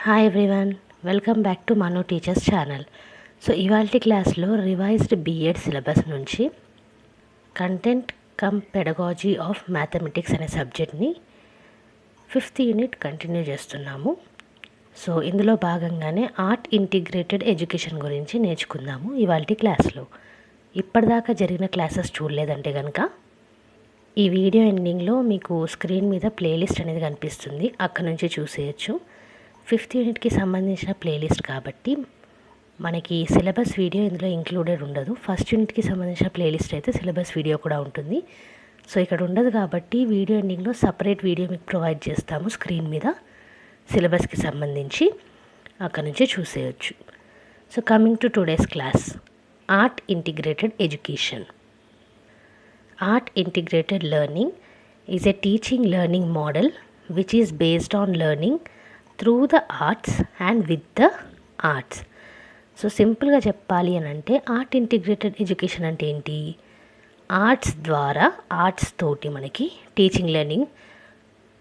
Hi everyone, welcome back to Manu teachers channel. So ఇవాల్టి క్లాస్లో revised BEd syllabus నుంచి content come pedagogy of mathematics అనే సబ్జెక్ట్ని 5th unit continue చేస్తున్నాము. So ఇందులో భాగంగానే ఆర్ట్ ఇంటిగ్రేటెడ్ ఎడ్యుకేషన్ గురించి నేర్చుకుందాము ఇవాల్టి క్లాస్లో. ఇప్పటిదాకా జరిగిన క్లాసెస్ చూడలేదంటే కనుక ఈ వీడియో ఎండింగ్లో మీకు స్క్రీన్ మీద ప్లేలిస్ట్ అనేది కనిపిస్తుంది, అక్కడ నుంచి చూసేయచ్చు. 5th యూనిట్కి సంబంధించిన ప్లేలిస్ట్ కాబట్టి మనకి సిలబస్ వీడియో ఇందులో ఇంక్లూడెడ్ ఉండదు. 1st యూనిట్కి సంబంధించిన ప్లేలిస్ట్ అయితే సిలబస్ వీడియో కూడా ఉంటుంది. సో ఇక్కడ ఉండదు కాబట్టి వీడియో ఎండింగ్లో సపరేట్ వీడియో మీకు ప్రొవైడ్ చేస్తాము స్క్రీన్ మీద సిలబస్కి సంబంధించి, అక్కడ నుంచి చూసేయచ్చు. So coming to today's class, art integrated education. Art integrated learning is a teaching learning model which is based on learning through the arts and with the arts. So సింపుల్గా చెప్పాలి అని అంటే ఆర్ట్ ఇంటిగ్రేటెడ్ ఎడ్యుకేషన్ అంటే ఏంటి? Arts ద్వారా arts తోటి మనకి teaching learning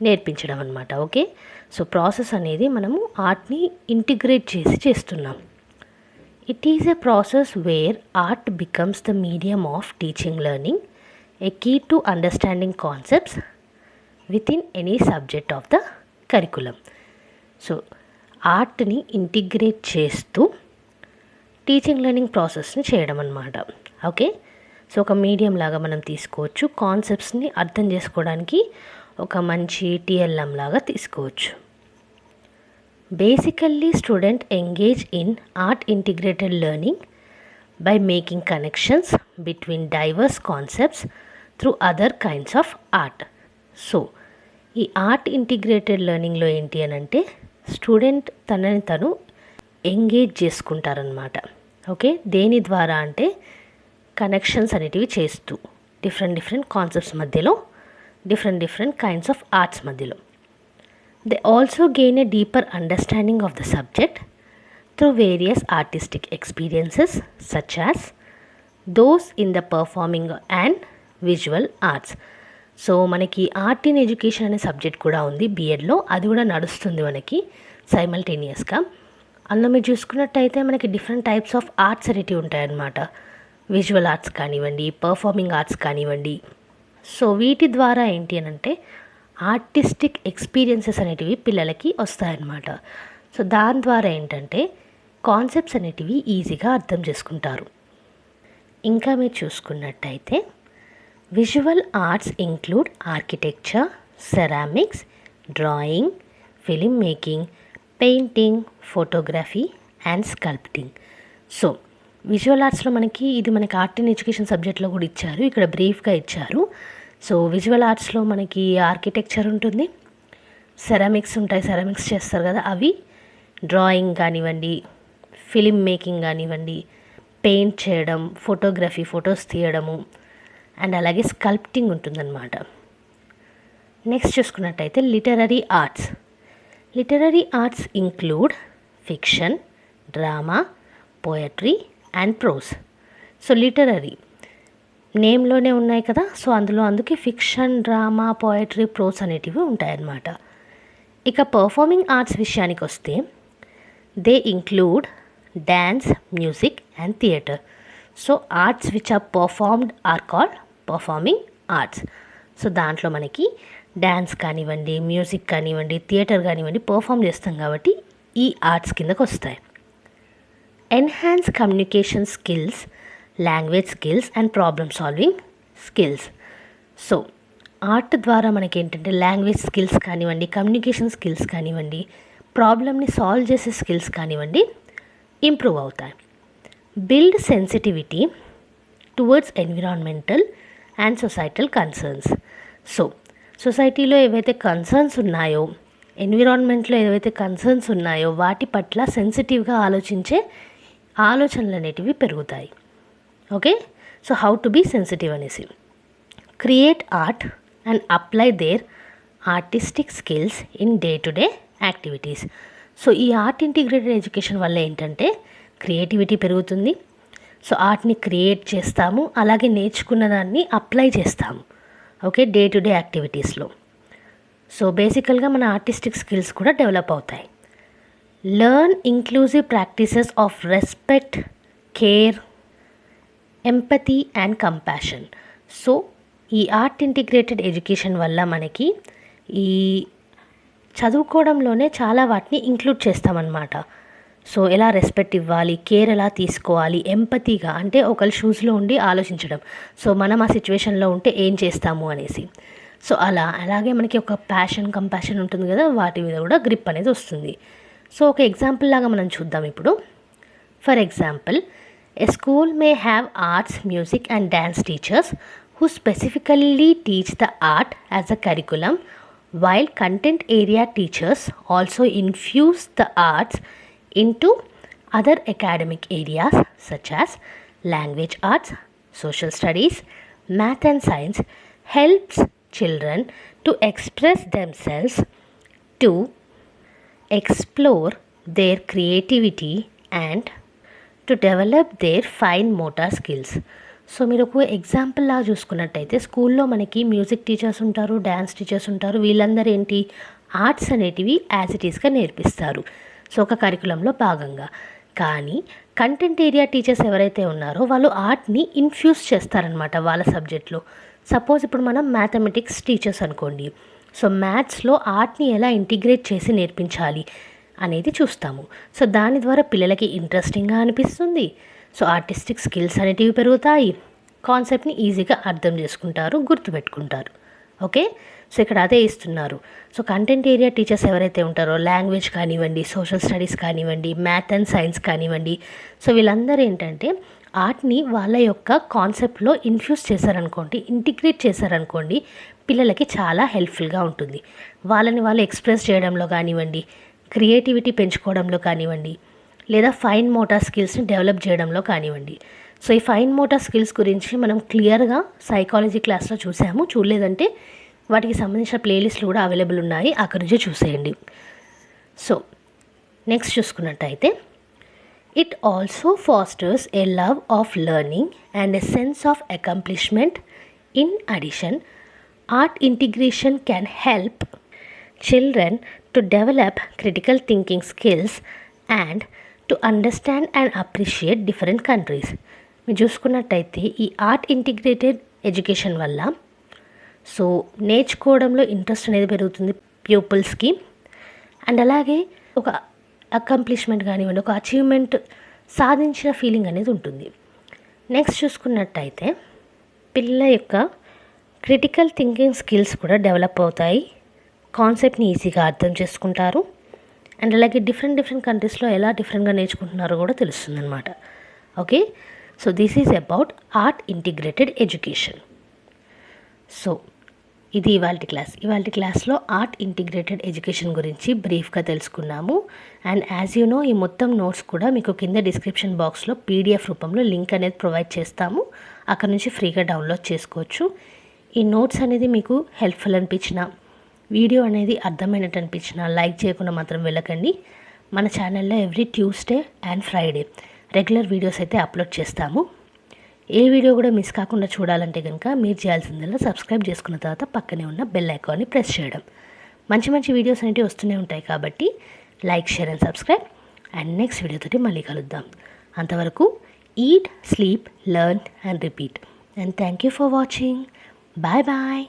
నేర్పించడం అనమాట. ఓకే, సో ప్రాసెస్ అనేది మనము ఆర్ట్ని ఇంటిగ్రేట్ చేసి చేస్తున్నాం. It is a process where art becomes the medium of teaching learning, a key to understanding concepts within any subject of the curriculum. So ఆర్ట్ని integrate చేస్తూ teaching learning ప్రాసెస్ని చేయడం అన్నమాట. Okay, so ఒక మీడియం లాగా మనం తీసుకోవచ్చు, కాన్సెప్ట్స్ని అర్థం చేసుకోవడానికి ఒక మంచి టిఎల్ఎం లాగా తీసుకోవచ్చు. Basically student engage in art integrated learning by making connections between diverse concepts through other kinds of art. So ఈ ఆర్ట్ ఇంటిగ్రేటెడ్ లెర్నింగ్లో ఏంటి అని అంటే స్టూడెంట్ తనని తను ఎంగేజ్ చేసుకుంటారనమాట. ఓకే, దేని ద్వారా అంటే కనెక్షన్స్ అనేటివి చేస్తూ డిఫరెంట్ కాన్సెప్ట్స్ మధ్యలో, డిఫరెంట్ కైండ్స్ ఆఫ్ ఆర్ట్స్ మధ్యలో. They also gain a deeper understanding of the subject through various artistic experiences such as those in the performing and visual arts. So మనకి art in education అనే subject కూడా ఉంది బిఎడ్లో, అది కూడా నడుస్తుంది మనకి సైమల్టేనియస్గా. అందులో మీరు చూసుకున్నట్టయితే మనకి డిఫరెంట్ టైప్స్ ఆఫ్ ఆర్ట్స్ అనేటివి ఉంటాయన్నమాట. విజువల్ ఆర్ట్స్ కానివ్వండి, పర్ఫార్మింగ్ ఆర్ట్స్ కానివ్వండి. సో వీటి ద్వారా ఏంటి అని అంటే ఆర్టిస్టిక్ ఎక్స్పీరియన్సెస్ అనేటివి పిల్లలకి వస్తాయన్నమాట. సో దాని ద్వారా ఏంటంటే కాన్సెప్ట్స్ అనేటివి ఈజీగా అర్థం చేసుకుంటారు. ఇంకా మీరు చూసుకున్నట్టయితే visual arts include architecture, ceramics, drawing, film making, painting, photography and sculpting. So visual ఆర్ట్స్లో మనకి ఆర్ట్ ఇన్ ఎడ్యుకేషన్ సబ్జెక్ట్లో కూడా ఇచ్చారు, ఇక్కడ బ్రీఫ్గా ఇచ్చారు. సో విజువల్ ఆర్ట్స్లో మనకి ఆర్కిటెక్చర్ ఉంటుంది, సెరామిక్స్ ఉంటాయి, సెరామిక్స్ చేస్తారు కదా అవి, డ్రాయింగ్ కానివ్వండి, ఫిలిం మేకింగ్ కానివ్వండి, పెయింట్ చేయడం, ఫోటోగ్రఫీ, ఫొటోస్ తీయడము, అండ్ అలాగే స్కల్ప్టింగ్ ఉంటుందన్నమాట. నెక్స్ట్ చూసుకున్నట్టయితే literary arts. Literary arts include fiction, drama, poetry and prose. So literary నేమ్లోనే ఉన్నాయి కదా, సో అందుకే ఫిక్షన్, డ్రామా, పోయట్రీ, ప్రోస్ అనేటివి ఉంటాయన్నమాట. ఇక పర్ఫార్మింగ్ ఆర్ట్స్ విషయానికి వస్తే they include dance, music and theatre. So arts which are performed are called performing arts. So దాంట్లో మనకి డ్యాన్స్ కానివ్వండి, మ్యూజిక్ కానివ్వండి, థియేటర్ కానివ్వండి పర్ఫామ్ చేస్తాం కాబట్టి ఈ ఆర్ట్స్ కిందకు వస్తాయి. Enhance communication skills, language skills and problem solving skills. So art ద్వారా మనకి ఏంటంటే లాంగ్వేజ్ స్కిల్స్ కానివ్వండి, కమ్యూనికేషన్ స్కిల్స్ కానివ్వండి, ప్రాబ్లమ్ని సాల్వ్ చేసే స్కిల్స్ కానివ్వండి ఇంప్రూవ్ అవుతాయి. Build sensitivity towards environmental and societal concerns. So సొసైటీలో ఏవైతే కన్సర్న్స్ ఉన్నాయో, ఎన్విరాన్మెంట్లో ఏవైతే కన్సర్న్స్ ఉన్నాయో వాటి పట్ల సెన్సిటివ్గా ఆలోచించే ఆలోచనలు అనేటివి పెరుగుతాయి. Okay, so how to be sensitive అనేసి create art and apply their artistic skills in day to day activities. So ఈ ఆర్ట్ ఇంటిగ్రేటెడ్ ఎడ్యుకేషన్ వల్ల ఏంటంటే క్రియేటివిటీ పెరుగుతుంది. సో ఆర్ట్ని క్రియేట్ చేస్తాము, అలాగే నేర్చుకున్న దాన్ని అప్లై చేస్తాము. ఓకే, డే టు డే యాక్టివిటీస్లో. సో బేసికల్గా మన ఆర్టిస్టిక్ స్కిల్స్ కూడా డెవలప్ అవుతాయి. learn inclusive practices of respect, care, empathy and compassion. So ఈ ఆర్ట్ ఇంటిగ్రేటెడ్ ఎడ్యుకేషన్ వల్ల మనకి ఈ చదువుకోవడంలోనే చాలా వాటిని ఇంక్లూడ్ చేస్తామన్నమాట. సో ఎలా రెస్పెక్ట్ ఇవ్వాలి, కేర్ ఎలా తీసుకోవాలి, ఎంపతీగా అంటే ఒకరి షూస్లో ఉండి ఆలోచించడం, సో మనం ఆ సిచ్యువేషన్లో ఉంటే ఏం చేస్తాము అనేసి. సో అలాగే మనకి ఒక కంపాషన్ ఉంటుంది కదా, వాటి మీద కూడా గ్రిప్ అనేది వస్తుంది. సో ఒక ఎగ్జాంపుల్ లాగా మనం చూద్దాం ఇప్పుడు. For example, a school may have arts, music and dance teachers who specifically teach the art as a curriculum, while content area teachers also infuse the arts into other academic areas such as language arts, social studies, math and science. Helps children to express themselves, to explore their creativity and to develop their fine motor skills. So మీరు ఒక example లాగా చూసుకున్నట్టయితే, స్కూల్లో మనకి music teachers ఉంటారు, dance teachers ఉంటారు. వీళ్ళందరూ ఏంటి, ఆర్ట్స్ అనేటివి యాజ్ ఇట్ ఈస్గా నేర్పిస్తారు, సో ఒక కరికులంలో భాగంగా. కానీ కంటెంట్ ఏరియా టీచర్స్ ఎవరైతే ఉన్నారో వాళ్ళు ఆర్ట్ని ఇన్ఫ్యూజ్ చేస్తారనమాట వాళ్ళ సబ్జెక్ట్లో. సపోజ్ ఇప్పుడు మనం మ్యాథమెటిక్స్ టీచర్స్ అనుకోండి, సో మ్యాథ్స్లో ఆర్ట్ని ఎలా ఇంటిగ్రేట్ చేసి నేర్పించాలి అనేది చూస్తాము. సో దాని ద్వారా పిల్లలకి ఇంట్రెస్టింగ్గా అనిపిస్తుంది, సో ఆర్టిస్టిక్ స్కిల్స్ అనేటివి పెరుగుతాయి, కాన్సెప్ట్ని ఈజీగా అర్థం చేసుకుంటారు, గుర్తుపెట్టుకుంటారు. ఓకే, సో ఇక్కడ అదే ఇస్తున్నారు. సో కంటెంట్ ఏరియా టీచర్స్ ఎవరైతే ఉంటారో, లాంగ్వేజ్ కానివ్వండి, సోషల్ స్టడీస్ కానివ్వండి, మ్యాథ్ అండ్ సైన్స్ కానివ్వండి, సో వీళ్ళందరూ ఏంటంటే ఆర్ట్ని వాళ్ళ యొక్క కాన్సెప్ట్లో ఇన్ఫ్యూజ్ చేశారనుకోండి, ఇంటిగ్రేట్ చేశారనుకోండి, పిల్లలకి చాలా హెల్ప్ఫుల్గా ఉంటుంది. వాళ్ళని వాళ్ళు ఎక్స్ప్రెస్ చేయడంలో కానివ్వండి, క్రియేటివిటీ పెంచుకోవడంలో కానివ్వండి, లేదా ఫైన్ మోటార్ స్కిల్స్ని డెవలప్ చేయడంలో కానివ్వండి. సో ఈ ఫైన్ మోటార్ స్కిల్స్ గురించి మనం క్లియర్గా సైకాలజీ క్లాస్లో చూసాము. చూడలేదంటే వాటికి సంబంధించిన ప్లేలిస్ట్లు కూడా అవైలబుల్ ఉన్నాయి, అక్కడి నుంచి చూసేయండి. సో నెక్స్ట్ చూసుకున్నట్టయితే, it also pastors A love of learning and a sense of accomplishment. In addition, art integration can help children to develop critical thinking skills and to understand and appreciate different countries. మీరు చూసుకున్నట్టయితే ఈ art integrated education వల్ల so నేర్చుకోవడంలో interest అనేది పెరుగుతుంది ప్యూపుల్స్కి, and అలాగే ఒక accomplishment కానివ్వండి, ఒక అచీవ్మెంట్ సాధించిన ఫీలింగ్ అనేది ఉంటుంది. నెక్స్ట్ చూసుకున్నట్టయితే పిల్లల యొక్క క్రిటికల్ థింకింగ్ స్కిల్స్ కూడా డెవలప్ అవుతాయి, కాన్సెప్ట్ని ఈజీగా అర్థం చేసుకుంటారు, అండ్ అలాగే డిఫరెంట్ కంట్రీస్లో ఎలా డిఫరెంట్గా నేర్చుకుంటున్నారో కూడా తెలుస్తుంది అనమాట. Okay, so this is about art integrated education. So ఇది ఇవాళ క్లాస్లో ఆర్ట్ ఇంటిగ్రేటెడ్ ఎడ్యుకేషన్ గురించి బ్రీఫ్గా తెలుసుకున్నాము. అండ్ యాజ్ యూ నో, ఈ మొత్తం నోట్స్ కూడా మీకు కింద డిస్క్రిప్షన్ బాక్స్లో పీడిఎఫ్ రూపంలో లింక్ అనేది ప్రొవైడ్ చేస్తాము, అక్కడ నుంచి ఫ్రీగా డౌన్లోడ్ చేసుకోవచ్చు. ఈ నోట్స్ అనేది మీకు హెల్ప్ఫుల్ అనిపించిన, వీడియో అనేది అర్థమైనట్టు అనిపించిన లైక్ చేయకుండా మాత్రం వెళ్ళకండి. మన ఛానల్లో every Tuesday and Friday regular videos అయితే అప్లోడ్ చేస్తాము. ఏ వీడియో కూడా మిస్ కాకుండా చూడాలంటే కనుక మీరు చేయాల్సిందల్లా సబ్స్క్రైబ్ చేసుకున్న తర్వాత పక్కనే ఉన్న బెల్ ఐకాన్ని ప్రెస్ చేయడం. మంచి వీడియోస్ అనేవి వస్తూనే ఉంటాయి కాబట్టి like, share and subscribe. And next వీడియోతోటి మళ్ళీ కలుద్దాం. అంతవరకు eat, sleep, learn and repeat. And thank you for watching. Bye bye.